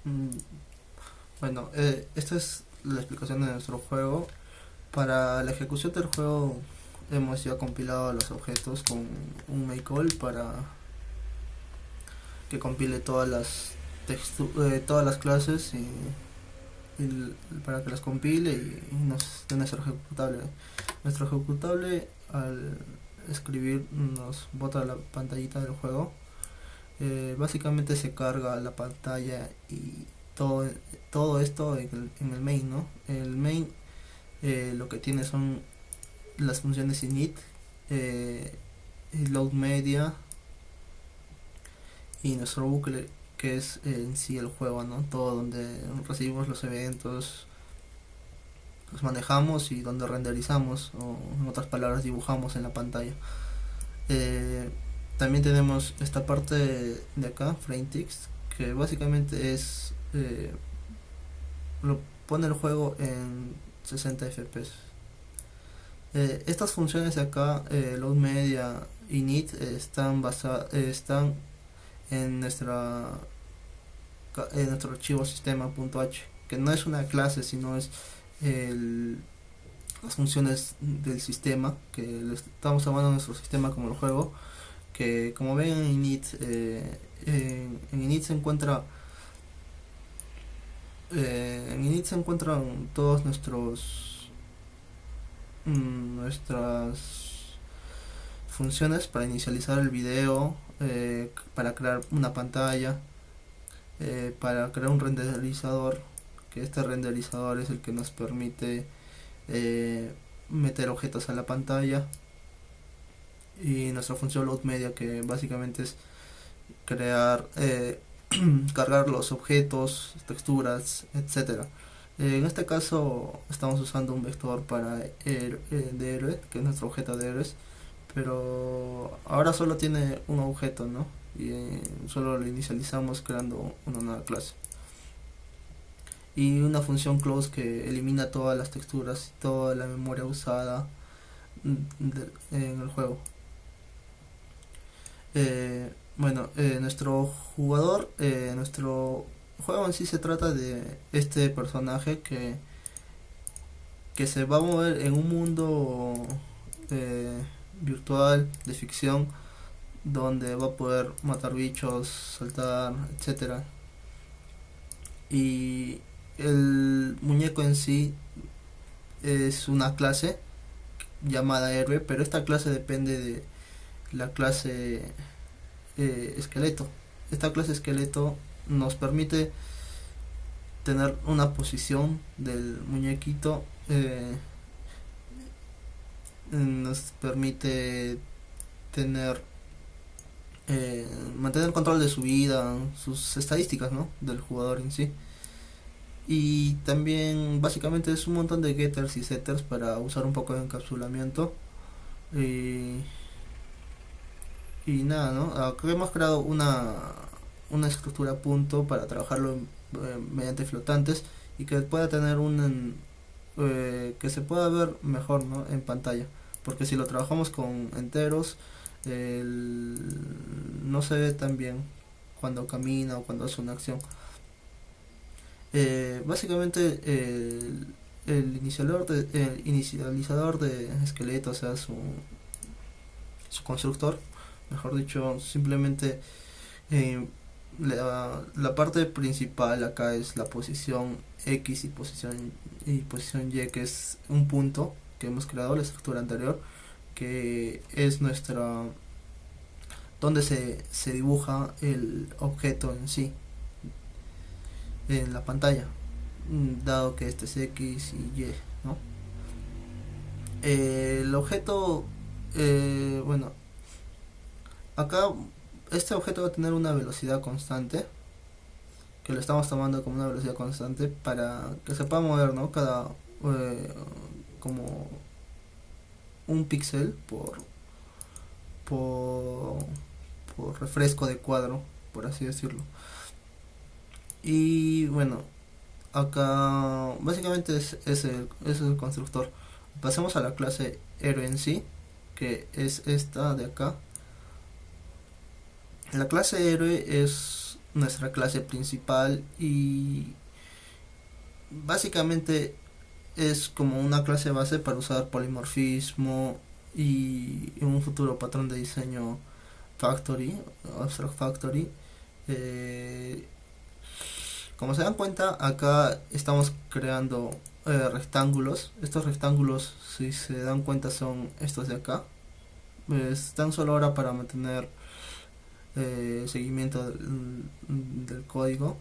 Mm, Bueno, esta es la explicación de nuestro juego. Para la ejecución del juego hemos ya compilado los objetos con un make call para que compile todas las clases para que las compile y nos dé nuestro ejecutable. Nuestro ejecutable al escribir nos bota la pantallita del juego. Básicamente se carga la pantalla y todo, todo esto en el main, ¿no? El main lo que tiene son las funciones init, eh, load media y nuestro bucle que es en sí el juego, ¿no? Todo donde recibimos los eventos, los manejamos y donde renderizamos o en otras palabras dibujamos en la pantalla. Eh, También tenemos esta parte de acá, frame text, que básicamente lo pone el juego en 60 FPS. Estas funciones de acá, load media y init, están en nuestro archivo sistema.h, que no es una clase, sino es el, las funciones del sistema, que le estamos llamando a nuestro sistema como el juego, que como ven en init, en init se encuentran todos nuestras funciones para inicializar el video, para crear una pantalla, para crear un renderizador, que este renderizador es el que nos permite meter objetos a la pantalla, y nuestra función load media, que básicamente es crear, cargar los objetos, texturas, etcétera. En este caso estamos usando un vector de héroe, que es nuestro objeto de héroes, pero ahora solo tiene un objeto, ¿no? Y solo lo inicializamos creando una nueva clase. Y una función close que elimina todas las texturas y toda la memoria usada en el juego. Nuestro juego en sí se trata de este personaje que se va a mover en un mundo eh, virtual de ficción, donde va a poder matar bichos, saltar, etcétera. Y el muñeco en sí es una clase llamada héroe, pero esta clase depende de la clase esqueleto. Esta clase esqueleto nos permite tener una posición del muñequito, nos permite tener mantener el control de su vida, sus estadísticas, ¿no? Del jugador en sí. Y también básicamente es un montón de getters y setters para usar un poco de encapsulamiento. Y, y nada, ¿no? Acá hemos creado una estructura punto para trabajarlo mediante flotantes y que pueda tener que se pueda ver mejor, ¿no? En pantalla. Porque si lo trabajamos con enteros, no se ve tan bien cuando camina o cuando hace una acción. Básicamente el inicializador de esqueleto, o sea, su constructor, mejor dicho, simplemente eh, la parte principal acá es la posición X y posición Y, que es un punto que hemos creado, la estructura anterior, que es donde se dibuja el objeto en sí en la pantalla, dado que este es X y Y, ¿no? El objeto, bueno, acá este objeto va a tener una velocidad constante, que lo estamos tomando como una velocidad constante para que se pueda mover, ¿no? Eh, como un píxel por, por refresco de cuadro, por así decirlo. Y bueno, acá básicamente es el constructor. Pasemos a la clase héroe en sí, que es esta de acá. La clase héroe nuestra clase principal y básicamente es como una clase base para usar polimorfismo y en un futuro patrón de diseño Factory, Abstract Factory. Eh, Como se dan cuenta, acá estamos creando rectángulos. Estos rectángulos, si se dan cuenta, son estos de acá. Están solo ahora para mantener seguimiento del código.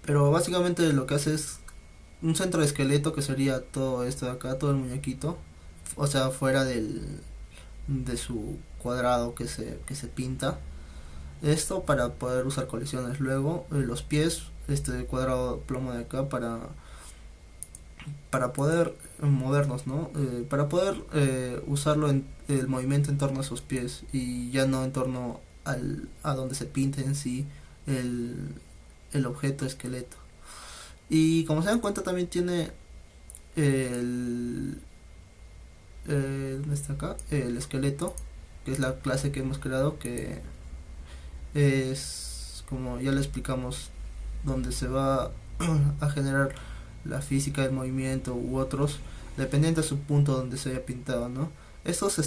Pero básicamente lo que hace es un centro de esqueleto que sería todo esto de acá, todo el muñequito. O sea, fuera de su cuadrado que se pinta. Esto para poder usar colisiones. Luego los pies, este cuadrado plomo de acá para poder movernos, ¿no? Para poder usarlo en el movimiento en torno a sus pies y ya no en torno a donde se pinte en sí el, el objeto esqueleto. Y como se dan cuenta también tiene el, ¿dónde está acá? El esqueleto, que es la clase que hemos creado, que es como ya le explicamos, donde se va a generar la física del movimiento u otros, dependiendo de su punto donde se haya pintado, ¿no? Estos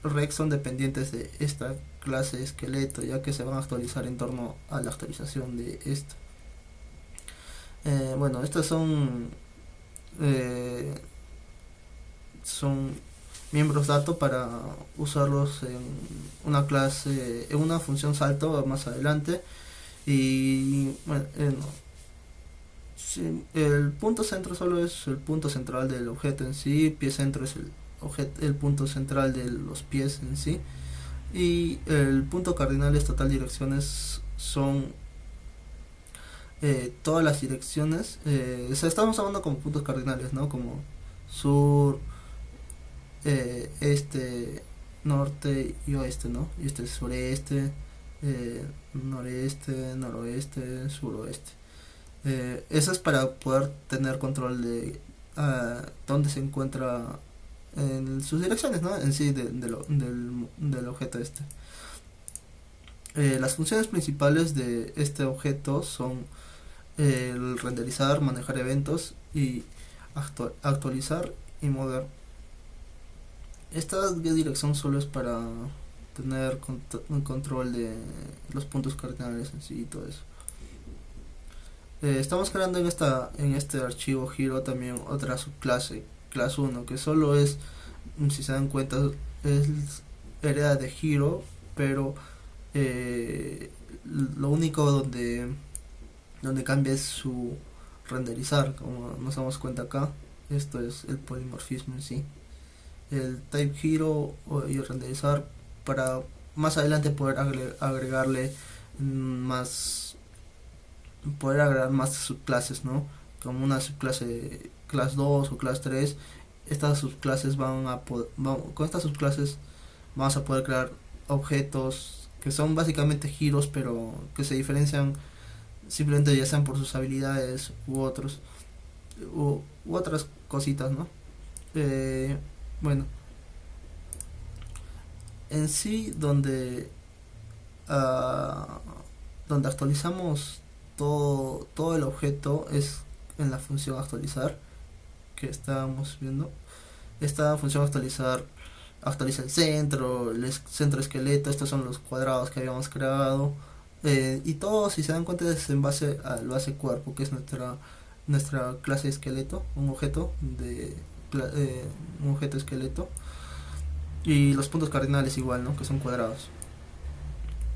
regs son dependientes de esta clase esqueleto, ya que se van a actualizar en torno a la actualización de esto. Bueno, estos eh, son miembros dato para usarlos en una clase, en una función salto más adelante. Y bueno, no. Sí, el punto centro solo es el punto central del objeto en sí, pie centro es el punto central de los pies en sí, y el punto cardinal es total direcciones, son todas las direcciones, o sea, estamos hablando como puntos cardinales, ¿no? Como sur, este, norte y oeste, ¿no? Y este es sureste, noreste, noroeste, suroeste. Eso es para poder tener control de dónde se encuentra en sus direcciones, ¿no? En sí del objeto este. Las funciones principales de este objeto son el renderizar, manejar eventos y actualizar y mover. Esta dirección solo es para tener un control de los puntos cardinales en sí y todo eso. Estamos creando en este archivo Hero también otra subclase, class 1, que solo es, si se dan cuenta, es hereda de Hero, pero eh, lo único donde cambia es su renderizar, como nos damos cuenta acá. Esto es el polimorfismo en sí. El type Hero y el renderizar para más adelante agregarle más poder agregar más subclases, ¿no? Como una subclase class 2 o class 3. Estas subclases con estas subclases vamos a poder crear objetos que son básicamente giros, pero que se diferencian simplemente ya sean por sus habilidades u otras cositas, ¿no? Bueno, en sí uh, donde actualizamos todo el objeto es en la función actualizar que estábamos viendo. Esta función actualizar actualiza el centro esqueleto, estos son los cuadrados que habíamos creado, y todo, si se dan cuenta, es en base al base cuerpo, que es nuestra clase esqueleto, un objeto esqueleto, y los puntos cardinales igual, ¿no? Que son cuadrados.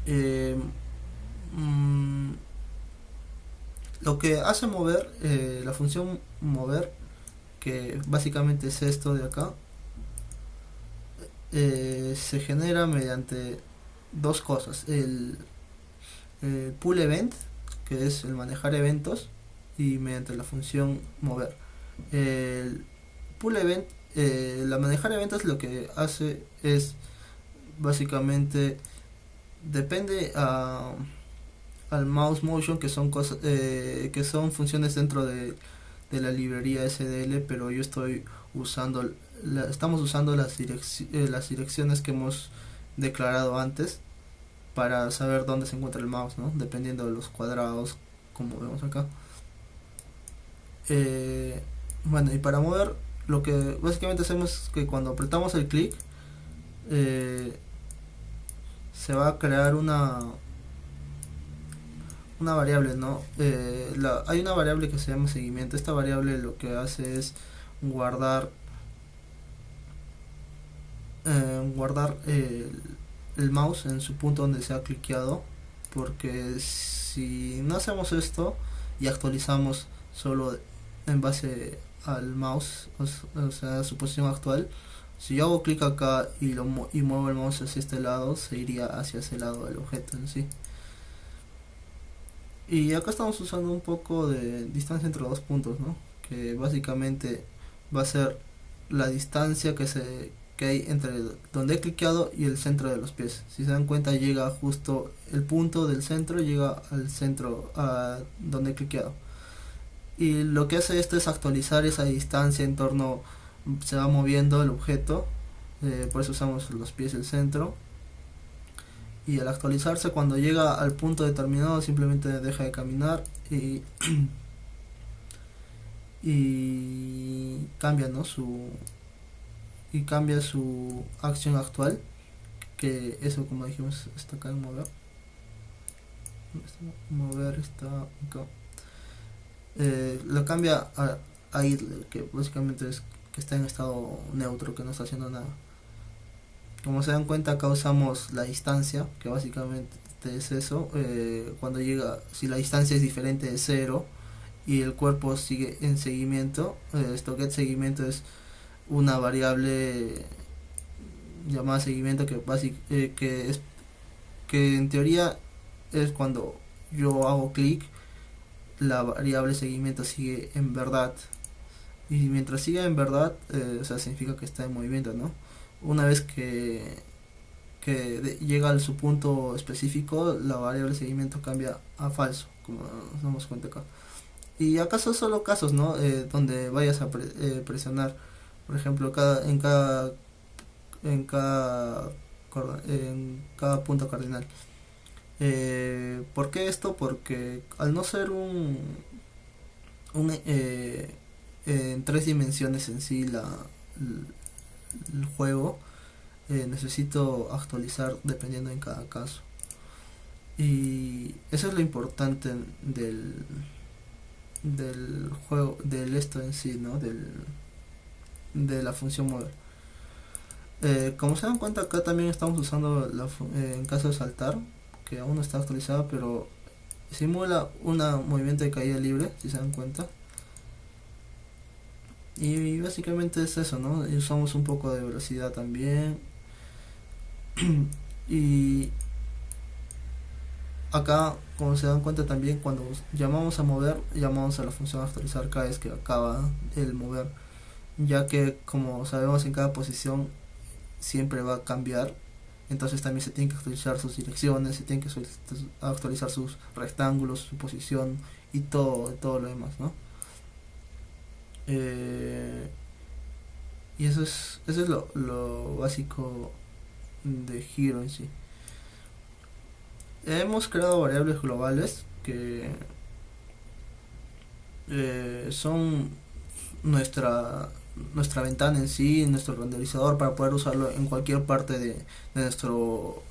Eh, mm, lo que hace mover, la función mover, que básicamente es esto de acá, se genera mediante dos cosas: el pull event, que es el manejar eventos, y mediante la función mover. El pull event, la manejar eventos, lo que hace es básicamente depende al mouse motion, que son cosas, que son funciones dentro de la librería SDL, pero yo estoy usando estamos usando las direcciones que hemos declarado antes. para saber dónde se encuentra el mouse, ¿no? Dependiendo de los cuadrados, como vemos acá. Bueno, y para mover, lo que básicamente hacemos es que cuando apretamos el clic, se va a crear una variable, ¿no? Hay una variable que se llama seguimiento. Esta variable lo que hace es guardar guardar el mouse en su punto donde se ha cliqueado, porque si no hacemos esto y actualizamos solo en base al mouse, o sea, su posición actual, si yo hago clic acá y muevo el mouse hacia este lado, se iría hacia ese lado del objeto en sí. Y acá estamos usando un poco de distancia entre dos puntos, ¿no? Que básicamente va a ser la distancia que hay entre donde he cliqueado y el centro de los pies. Si se dan cuenta, llega justo el punto del centro, llega al centro a donde he cliqueado. Y lo que hace esto es actualizar esa distancia en torno, se va moviendo el objeto, por eso usamos los pies del centro. Y al actualizarse, cuando llega al punto determinado, simplemente deja de caminar y cambia, ¿no? Cambia su acción actual, que eso, como dijimos, está acá en mover. Mover está acá. Lo cambia a idle, que básicamente es que está en estado neutro, que no está haciendo nada. Como se dan cuenta, acá usamos la distancia, que básicamente es eso. Cuando llega, si la distancia es diferente de 0 y el cuerpo sigue en seguimiento, esto get seguimiento es una variable llamada seguimiento que en teoría es cuando yo hago clic, la variable seguimiento sigue en verdad, y mientras siga en verdad, o sea, significa que está en movimiento, ¿no? Una vez que llega a su punto específico, la variable seguimiento cambia a falso, como nos damos cuenta acá. Y acá son solo casos, ¿no? Donde vayas a presionar, por ejemplo, en cada en cada punto cardinal. ¿Por qué esto? Porque al no ser en tres dimensiones en sí el juego, necesito actualizar dependiendo en cada caso. Y eso es lo importante del juego, del esto en sí, ¿no? De la función mover. Como se dan cuenta, acá también estamos usando en caso de saltar, que aún no está actualizada, pero simula un movimiento de caída libre, si se dan cuenta. Y básicamente es eso, ¿no? Y usamos un poco de velocidad también. Y acá, como se dan cuenta también, cuando llamamos a mover, llamamos a la función actualizar cada vez que acaba el mover, ya que como sabemos en cada posición siempre va a cambiar, entonces también se tienen que actualizar sus direcciones, se tienen que actualizar sus rectángulos, su posición y todo lo demás, ¿no? Y eso es lo básico de Hero en sí. Hemos creado variables globales que son nuestra ventana en sí, nuestro renderizador, para poder usarlo en cualquier parte de nuestro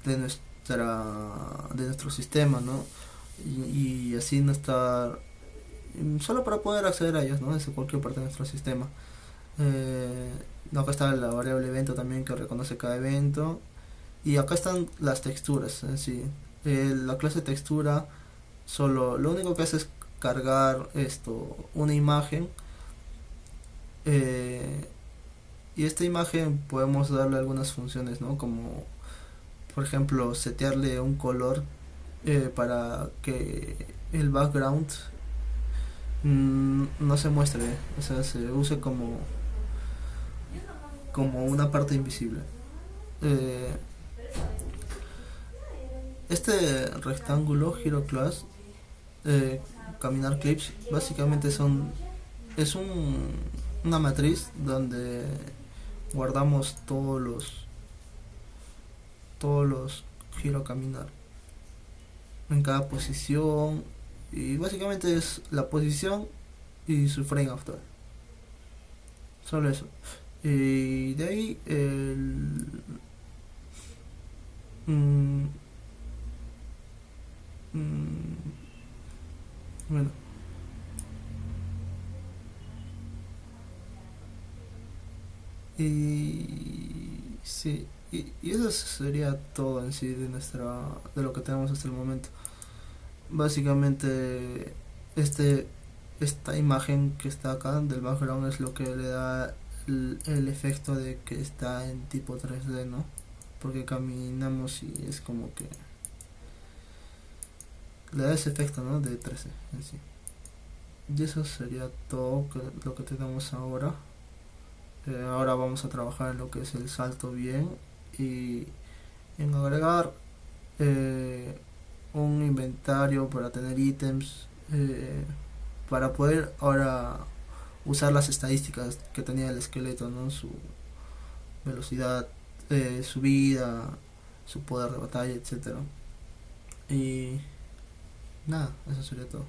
de nuestra de nuestro sistema, ¿no? Y así no estar solo para poder acceder a ellos, ¿no? Desde cualquier parte de nuestro sistema. Acá está la variable evento también, que reconoce cada evento, y acá están las texturas en sí. La clase textura solo lo único que hace es cargar una imagen, eh, y esta imagen podemos darle algunas funciones, ¿no? Como por ejemplo setearle un color, para que el background no se muestre, o sea, se use como una parte invisible. Eh, este rectángulo Hero Class, caminar clips, básicamente es una matriz donde guardamos todos los giro a caminar en cada posición, y básicamente es la posición y su frame after, solo eso. Y de ahí mm, mm, bueno, y sí, y eso sería todo en sí de lo que tenemos hasta el momento. Básicamente este esta imagen que está acá del background es lo que le da el efecto de que está en tipo 3D, ¿no? Porque caminamos y es como que le da ese efecto, ¿no? De 3D en sí. Y eso sería todo lo que tenemos ahora. Ahora vamos a trabajar en lo que es el salto bien y en agregar eh, un inventario para tener ítems, para poder ahora usar las estadísticas que tenía el esqueleto, ¿no? Su velocidad, su vida, su poder de batalla, etcétera. Y nada, eso sería todo.